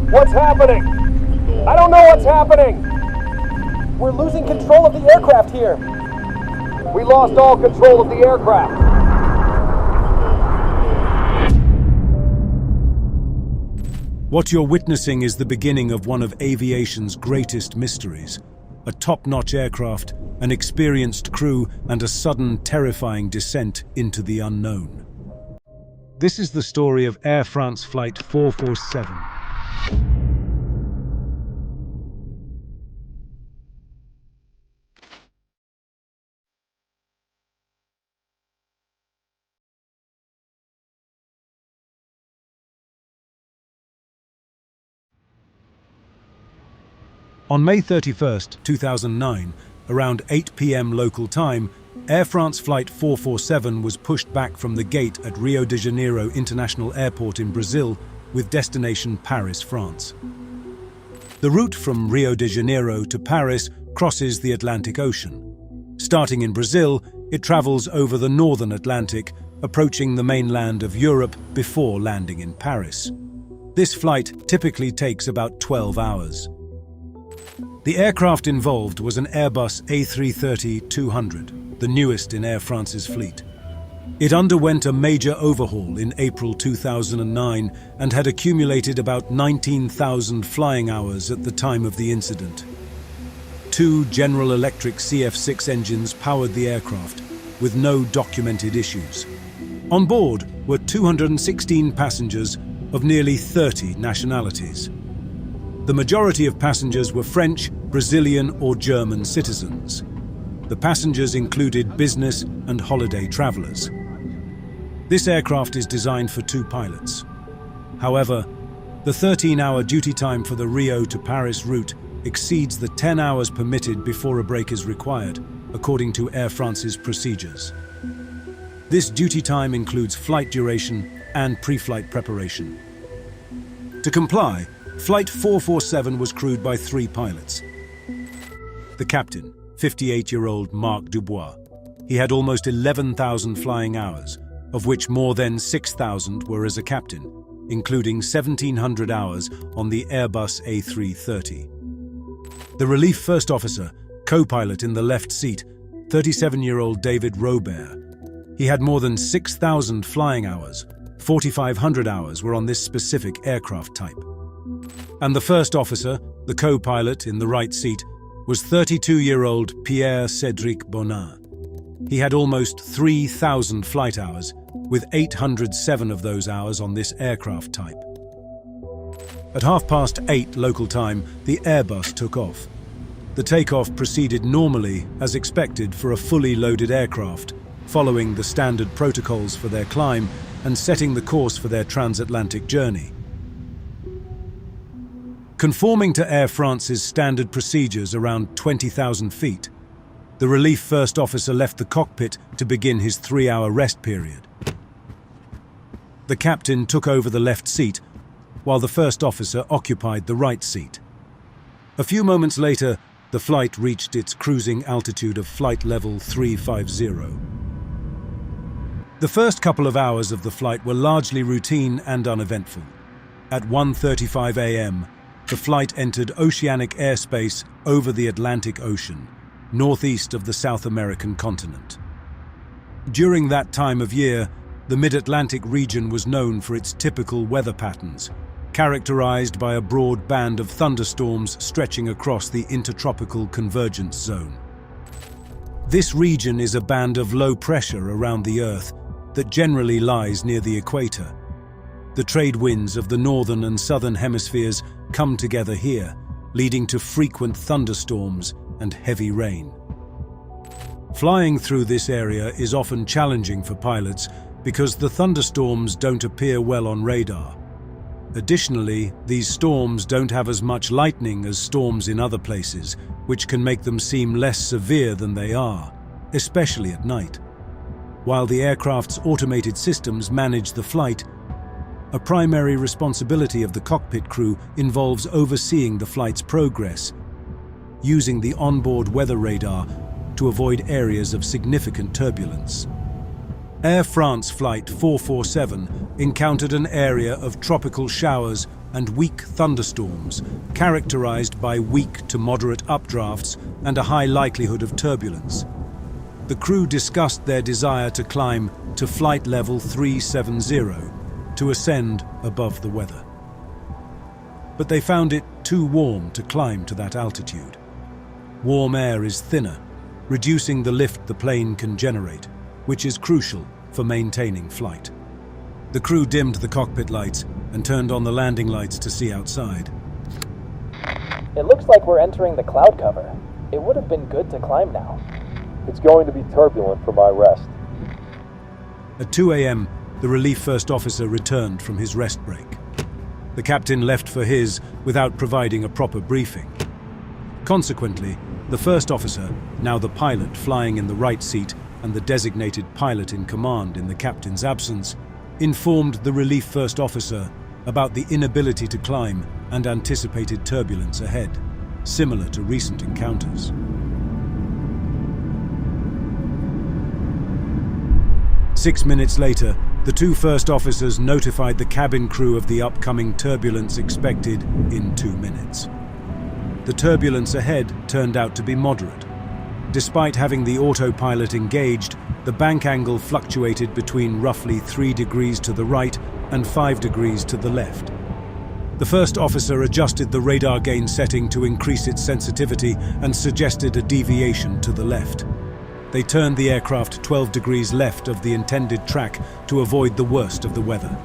What's happening? I don't know what's happening! We're losing control of the aircraft here! We lost all control of the aircraft! What you're witnessing is the beginning of one of aviation's greatest mysteries. A top-notch aircraft, an experienced crew, and a sudden, terrifying descent into the unknown. This is the story of Air France Flight 447. On May 31, 2009, around 8 p.m. local time, Air France Flight 447 was pushed back from the gate at Rio de Janeiro International Airport in Brazil with destination Paris, France. The route from Rio de Janeiro to Paris crosses the Atlantic Ocean. Starting in Brazil, it travels over the northern Atlantic, approaching the mainland of Europe before landing in Paris. This flight typically takes about 12 hours. The aircraft involved was an Airbus A330-200, the newest in Air France's fleet. It underwent a major overhaul in April 2009 and had accumulated about 19,000 flying hours at the time of the incident. 2 General Electric CF6 engines powered the aircraft, with no documented issues. On board were 216 passengers of nearly 30 nationalities. The majority of passengers were French, Brazilian or German citizens. The passengers included business and holiday travelers. This aircraft is designed for 2 pilots. However, the 13-hour duty time for the Rio to Paris route exceeds the 10 hours permitted before a break is required, according to Air France's procedures. This duty time includes flight duration and pre-flight preparation. To comply, Flight 447 was crewed by 3 pilots. The captain, 58-year-old Marc Dubois. He had almost 11,000 flying hours, of which more than 6,000 were as a captain, including 1,700 hours on the Airbus A330. The relief first officer, co-pilot in the left seat, 37-year-old David Robert. He had more than 6,000 flying hours. 4,500 hours were on this specific aircraft type. And the first officer, the co-pilot in the right seat, was 32-year-old Pierre-Cédric Bonin. He had almost 3,000 flight hours, with 807 of those hours on this aircraft type. At 8:30 local time, the Airbus took off. The takeoff proceeded normally, as expected for a fully loaded aircraft, following the standard protocols for their climb and setting the course for their transatlantic journey. Conforming to Air France's standard procedures around 20,000 feet, the relief first officer left the cockpit to begin his 3-hour rest period. The captain took over the left seat, while the first officer occupied the right seat. A few moments later, the flight reached its cruising altitude of flight level 350. The first couple of hours of the flight were largely routine and uneventful. At 1:35 a.m., the flight entered oceanic airspace over the Atlantic Ocean, northeast of the South American continent. During that time of year, the mid-Atlantic region was known for its typical weather patterns, characterized by a broad band of thunderstorms stretching across the Intertropical Convergence zone. This region is a band of low pressure around the Earth that generally lies near the equator. The trade winds of the northern and southern hemispheres come together here, leading to frequent thunderstorms and heavy rain. Flying through this area is often challenging for pilots because the thunderstorms don't appear well on radar. Additionally, these storms don't have as much lightning as storms in other places, which can make them seem less severe than they are, especially at night. While the aircraft's automated systems manage the flight, a primary responsibility of the cockpit crew involves overseeing the flight's progress, using the onboard weather radar to avoid areas of significant turbulence. Air France Flight 447 encountered an area of tropical showers and weak thunderstorms, characterized by weak to moderate updrafts and a high likelihood of turbulence. The crew discussed their desire to climb to flight level 370 to ascend above the weather. But they found it too warm to climb to that altitude. Warm air is thinner, reducing the lift the plane can generate, which is crucial for maintaining flight. The crew dimmed the cockpit lights and turned on the landing lights to see outside. It looks like we're entering the cloud cover. It would have been good to climb now. It's going to be turbulent for my rest. At 2 a.m., the relief first officer returned from his rest break. The captain left for his without providing a proper briefing. Consequently, the first officer, now the pilot flying in the right seat and the designated pilot in command in the captain's absence, informed the relief first officer about the inability to climb and anticipated turbulence ahead, similar to recent encounters. Six minutes later, the two first officers notified the cabin crew of the upcoming turbulence expected in 2 minutes. The turbulence ahead turned out to be moderate. Despite having the autopilot engaged, the bank angle fluctuated between roughly 3 degrees to the right and 5 degrees to the left. The first officer adjusted the radar gain setting to increase its sensitivity and suggested a deviation to the left. They turned the aircraft 12 degrees left of the intended track to avoid the worst of the weather.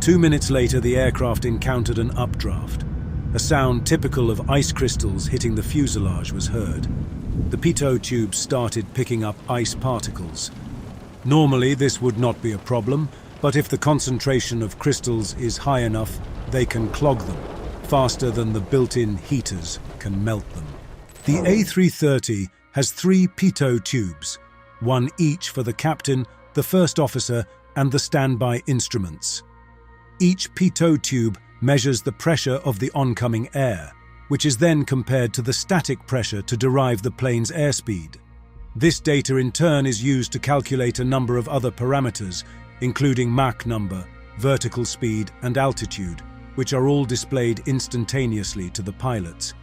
2 minutes later, the aircraft encountered an updraft. A sound typical of ice crystals hitting the fuselage was heard. The Pitot tubes started picking up ice particles. Normally, this would not be a problem, but if the concentration of crystals is high enough, they can clog them, faster than the built-in heaters can melt them. The A330 has 3 Pitot tubes, one each for the captain, the first officer, and the standby instruments. Each Pitot tube measures the pressure of the oncoming air, which is then compared to the static pressure to derive the plane's airspeed. This data in turn is used to calculate a number of other parameters, including Mach number, vertical speed, and altitude, which are all displayed instantaneously to the pilots.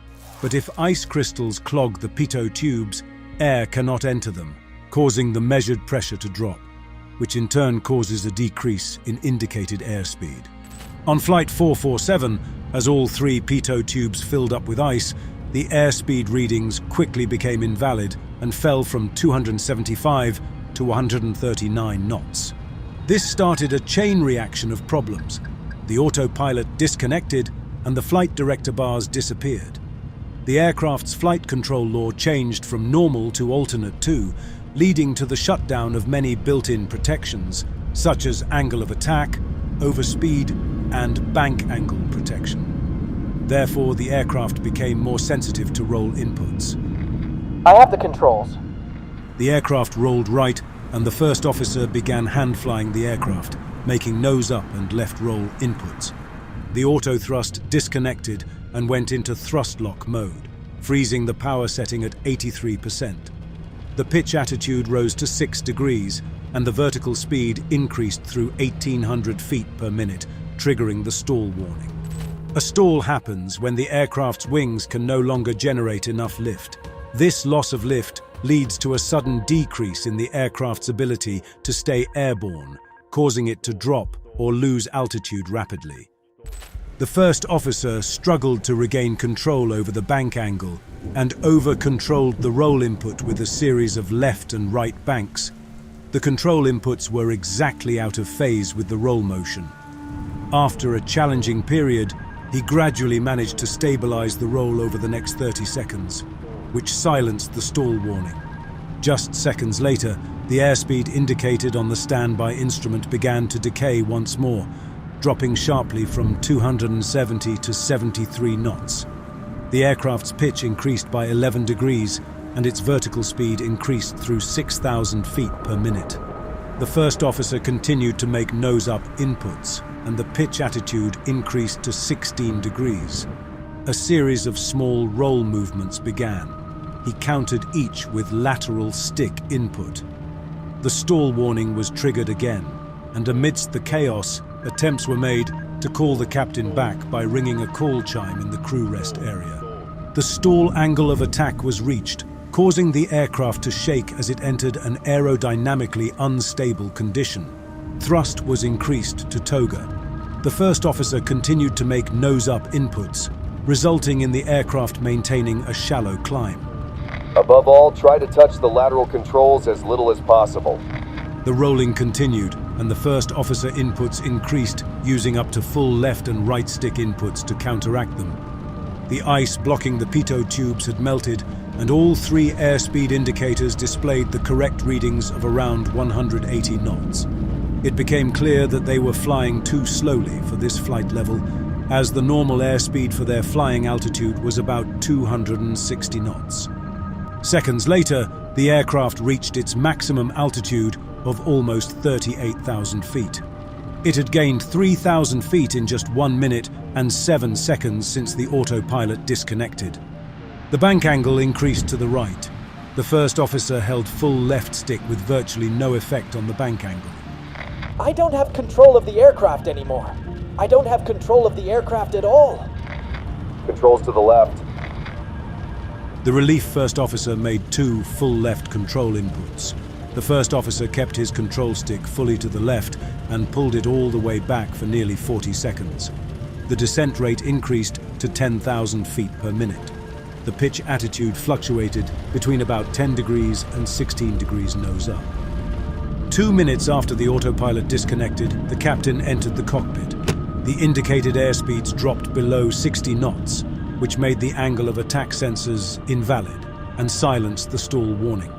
But if ice crystals clog the Pitot tubes, air cannot enter them, causing the measured pressure to drop, which in turn causes a decrease in indicated airspeed. On Flight 447, as all 3 Pitot tubes filled up with ice, the airspeed readings quickly became invalid and fell from 275 to 139 knots. This started a chain reaction of problems. The autopilot disconnected and the flight director bars disappeared. The aircraft's flight control law changed from normal to alternate 2, leading to the shutdown of many built-in protections, such as angle of attack, overspeed, and bank angle protection. Therefore, the aircraft became more sensitive to roll inputs. I have the controls. The aircraft rolled right, and the first officer began hand-flying the aircraft, making nose-up and left-roll inputs. The auto-thrust disconnected and went into thrust-lock mode, freezing the power setting at 83%. The pitch attitude rose to 6 degrees, and the vertical speed increased through 1,800 feet per minute, triggering the stall warning. A stall happens when the aircraft's wings can no longer generate enough lift. This loss of lift leads to a sudden decrease in the aircraft's ability to stay airborne, causing it to drop or lose altitude rapidly. The first officer struggled to regain control over the bank angle and over-controlled the roll input with a series of left and right banks. The control inputs were exactly out of phase with the roll motion. After a challenging period, he gradually managed to stabilize the roll over the next 30 seconds, which silenced the stall warning. Just seconds later, the airspeed indicated on the standby instrument began to decay once more, dropping sharply from 270 to 73 knots. The aircraft's pitch increased by 11 degrees, and its vertical speed increased through 6,000 feet per minute. The first officer continued to make nose-up inputs, and the pitch attitude increased to 16 degrees. A series of small roll movements began. He countered each with lateral stick input. The stall warning was triggered again, and amidst the chaos, attempts were made to call the captain back by ringing a call chime in the crew rest area. The stall angle of attack was reached, causing the aircraft to shake as it entered an aerodynamically unstable condition. Thrust was increased to toga. The first officer continued to make nose-up inputs, resulting in the aircraft maintaining a shallow climb. Above all, try to touch the lateral controls as little as possible. The rolling continued, and the first officer inputs increased, using up to full left and right stick inputs to counteract them. The ice blocking the Pitot tubes had melted, and all three airspeed indicators displayed the correct readings of around 180 knots. It became clear that they were flying too slowly for this flight level, as the normal airspeed for their flying altitude was about 260 knots. Seconds later, the aircraft reached its maximum altitude of almost 38,000 feet. It had gained 3,000 feet in just 1 minute and 7 seconds since the autopilot disconnected. The bank angle increased to the right. The first officer held full left stick with virtually no effect on the bank angle. I don't have control of the aircraft anymore. I don't have control of the aircraft at all. Controls to the left. The relief first officer made 2 full left control inputs. The first officer kept his control stick fully to the left and pulled it all the way back for nearly 40 seconds. The descent rate increased to 10,000 feet per minute. The pitch attitude fluctuated between about 10 degrees and 16 degrees nose up. 2 minutes after the autopilot disconnected, the captain entered the cockpit. The indicated airspeeds dropped below 60 knots, which made the angle of attack sensors invalid and silenced the stall warning.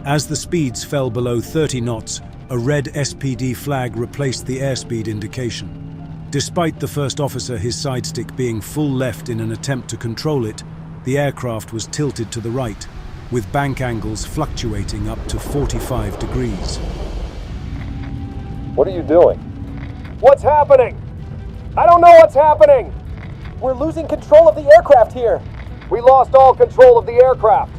As the speeds fell below 30 knots, a red SPD flag replaced the airspeed indication. Despite the first officer his side stick being full left in an attempt to control it, the aircraft was tilted to the right, with bank angles fluctuating up to 45 degrees. What are you doing? What's happening? I don't know what's happening! We're losing control of the aircraft here. We lost all control of the aircraft.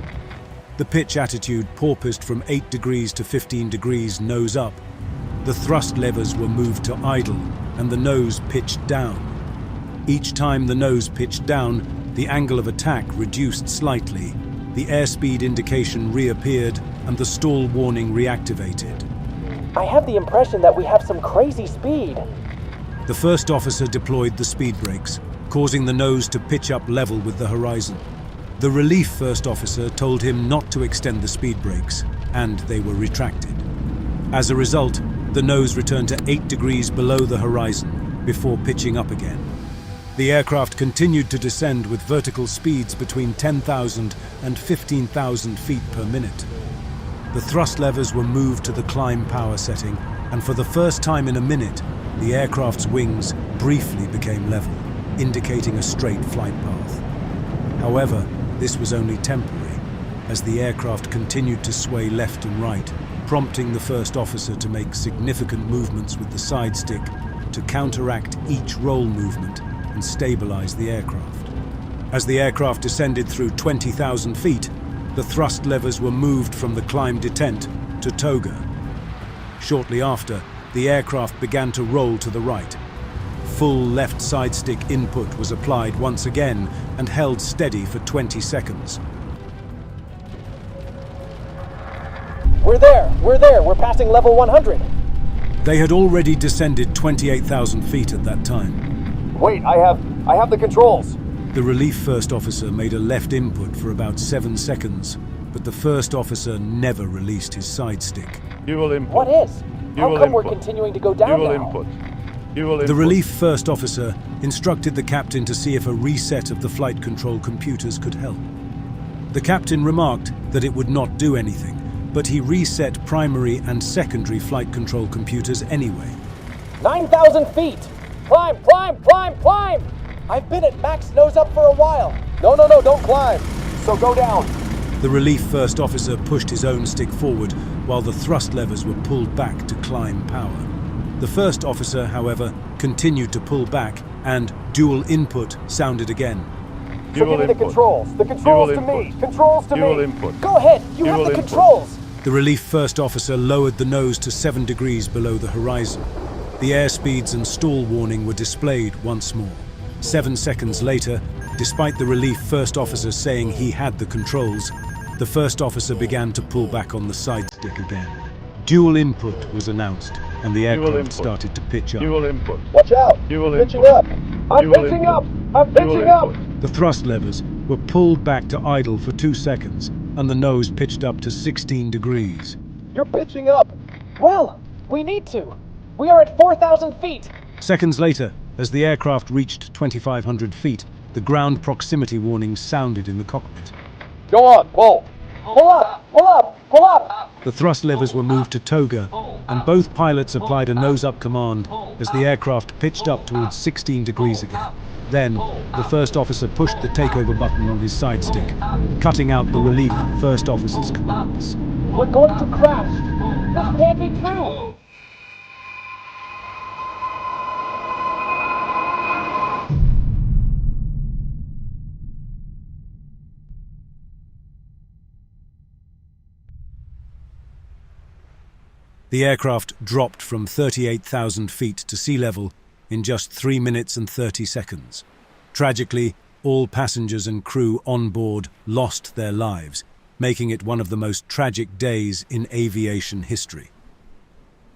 The pitch attitude porpoised from 8 degrees to 15 degrees nose up. The thrust levers were moved to idle, and the nose pitched down. Each time the nose pitched down, the angle of attack reduced slightly. The airspeed indication reappeared, and the stall warning reactivated. I have the impression that we have some crazy speed. The first officer deployed the speed brakes, causing the nose to pitch up level with the horizon. The relief first officer told him not to extend the speed brakes, and they were retracted. As a result, the nose returned to 8 degrees below the horizon before pitching up again. The aircraft continued to descend with vertical speeds between 10,000 and 15,000 feet per minute. The thrust levers were moved to the climb power setting, and for the first time in a minute, the aircraft's wings briefly became level, indicating a straight flight path. However, this was only temporary, as the aircraft continued to sway left and right, prompting the first officer to make significant movements with the side stick to counteract each roll movement and stabilize the aircraft. As the aircraft descended through 20,000 feet, the thrust levers were moved from the climb detent to toga. Shortly after, the aircraft began to roll to the right. Full left side stick input was applied once again and held steady for 20 seconds. We're there, we're passing level 100. They had already descended 28,000 feet at that time. Wait, I have the controls. The relief first officer made a left input for about 7 seconds, but the first officer never released his side stick. You will input. What is? You How will come we're input. continuing to go down You will now? input. You will The input. relief first officer instructed the captain to see if a reset of the flight control computers could help. The captain remarked that it would not do anything, but he reset primary and secondary flight control computers anyway. 9,000 feet! Climb, climb, climb, climb! I've been at max nose up for a while. No, don't climb. So go down. The relief first officer pushed his own stick forward while the thrust levers were pulled back to climb power. The first officer, however, continued to pull back, and dual input sounded again. You So will give me the input. controls. The controls will to me. input. Controls to You me. will input. Go ahead, you You have will the input. controls! The relief first officer lowered the nose to 7 degrees below the horizon. The airspeeds and stall warning were displayed once more. 7 seconds later, despite the relief first officer saying he had the controls, the first officer began to pull back on the side stick again. Dual input was announced, and the aircraft started to pitch up. Dual input. Watch out! Pitching up! I'm pitching up! I'm pitching up! The thrust levers were pulled back to idle for 2 seconds, and the nose pitched up to 16 degrees. You're pitching up! Well, we need to. We are at 4,000 feet. Seconds later, as the aircraft reached 2,500 feet, the ground proximity warning sounded in the cockpit. Go on, pull! Pull up! Pull up! Pull up! The thrust levers were moved to toga, and both pilots applied a nose-up command as the aircraft pitched up towards 16 degrees again. Then, the first officer pushed the takeover button on his side stick, cutting out the relief first officer's commands. We're going to crash. This can't be true. The aircraft dropped from 38,000 feet to sea level in just 3 minutes and 30 seconds. Tragically, all passengers and crew on board lost their lives, making it one of the most tragic days in aviation history.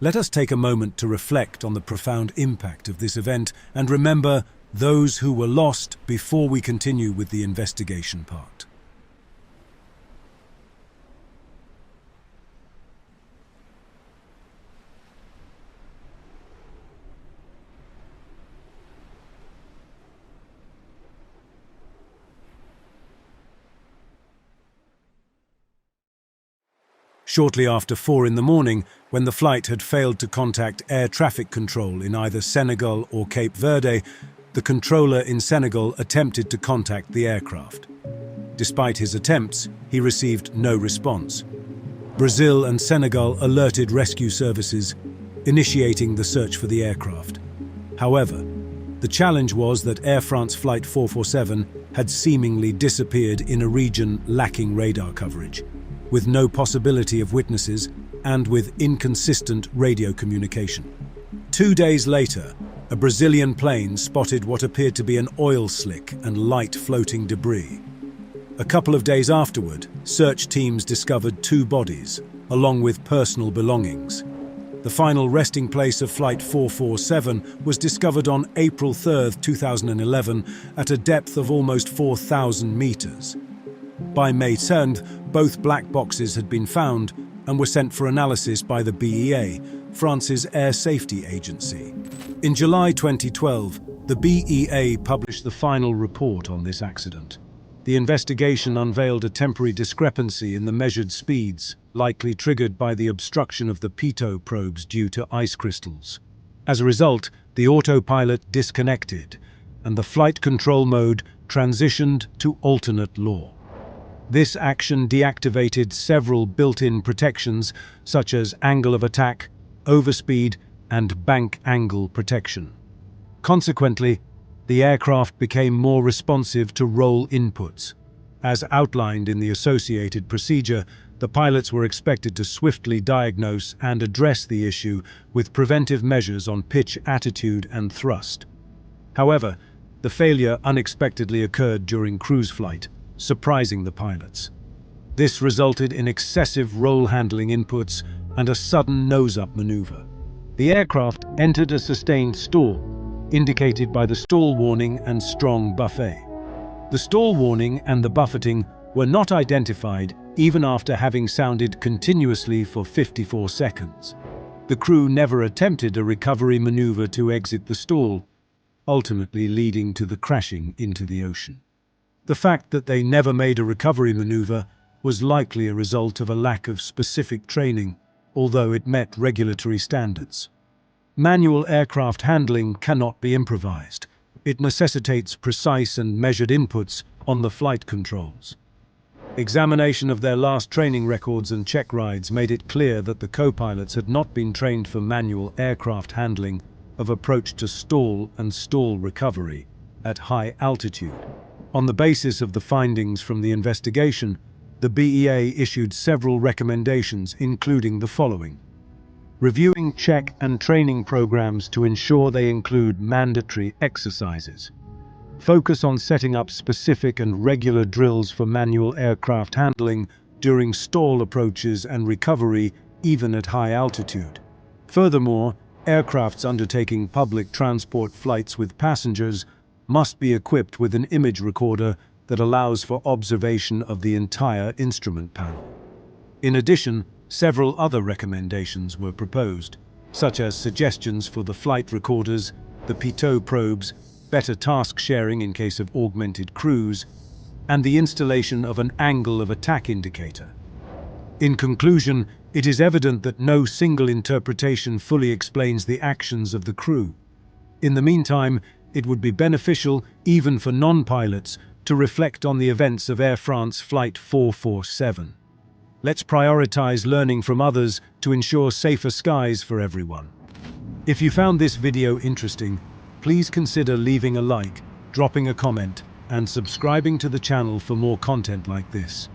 Let us take a moment to reflect on the profound impact of this event and remember those who were lost before we continue with the investigation part. Shortly after 4 in the morning, when the flight had failed to contact air traffic control in either Senegal or Cape Verde, the controller in Senegal attempted to contact the aircraft. Despite his attempts, he received no response. Brazil and Senegal alerted rescue services, initiating the search for the aircraft. However, the challenge was that Air France Flight 447 had seemingly disappeared in a region lacking radar coverage, with no possibility of witnesses and with inconsistent radio communication. 2 days later, a Brazilian plane spotted what appeared to be an oil slick and light floating debris. A couple of days afterward, search teams discovered 2 bodies, along with personal belongings. The final resting place of Flight 447 was discovered on April 3, 2011, at a depth of almost 4,000 meters. By May 10th, both black boxes had been found and were sent for analysis by the BEA, France's air safety agency. In July 2012, the BEA published the final report on this accident. The investigation unveiled a temporary discrepancy in the measured speeds, likely triggered by the obstruction of the Pitot probes due to ice crystals. As a result, the autopilot disconnected, and the flight control mode transitioned to alternate law. This action deactivated several built-in protections such as angle of attack, overspeed, and bank angle protection. Consequently, the aircraft became more responsive to roll inputs. As outlined in the associated procedure, the pilots were expected to swiftly diagnose and address the issue with preventive measures on pitch, attitude, and thrust. However, the failure unexpectedly occurred during cruise flight, surprising the pilots. This resulted in excessive roll handling inputs and a sudden nose-up maneuver. The aircraft entered a sustained stall, indicated by the stall warning and strong buffet. The stall warning and the buffeting were not identified even after having sounded continuously for 54 seconds. The crew never attempted a recovery maneuver to exit the stall, ultimately leading to the crashing into the ocean. The fact that they never made a recovery maneuver was likely a result of a lack of specific training, although it met regulatory standards. Manual aircraft handling cannot be improvised. It necessitates precise and measured inputs on the flight controls. Examination of their last training records and check rides made it clear that the co-pilots had not been trained for manual aircraft handling of approach to stall and stall recovery at high altitude. On the basis of the findings from the investigation, the BEA issued several recommendations, including the following: Reviewing check and training programs to ensure they include mandatory exercises. Focus on setting up specific and regular drills for manual aircraft handling during stall approaches and recovery, even at high altitude. Furthermore, aircrafts undertaking public transport flights with passengers must be equipped with an image recorder that allows for observation of the entire instrument panel. In addition, several other recommendations were proposed, such as suggestions for the flight recorders, the Pitot probes, better task sharing in case of augmented crews, and the installation of an angle of attack indicator. In conclusion, it is evident that no single interpretation fully explains the actions of the crew. In the meantime, it would be beneficial, even for non-pilots, to reflect on the events of Air France Flight 447. Let's prioritize learning from others to ensure safer skies for everyone. If you found this video interesting, please consider leaving a like, dropping a comment, and subscribing to the channel for more content like this.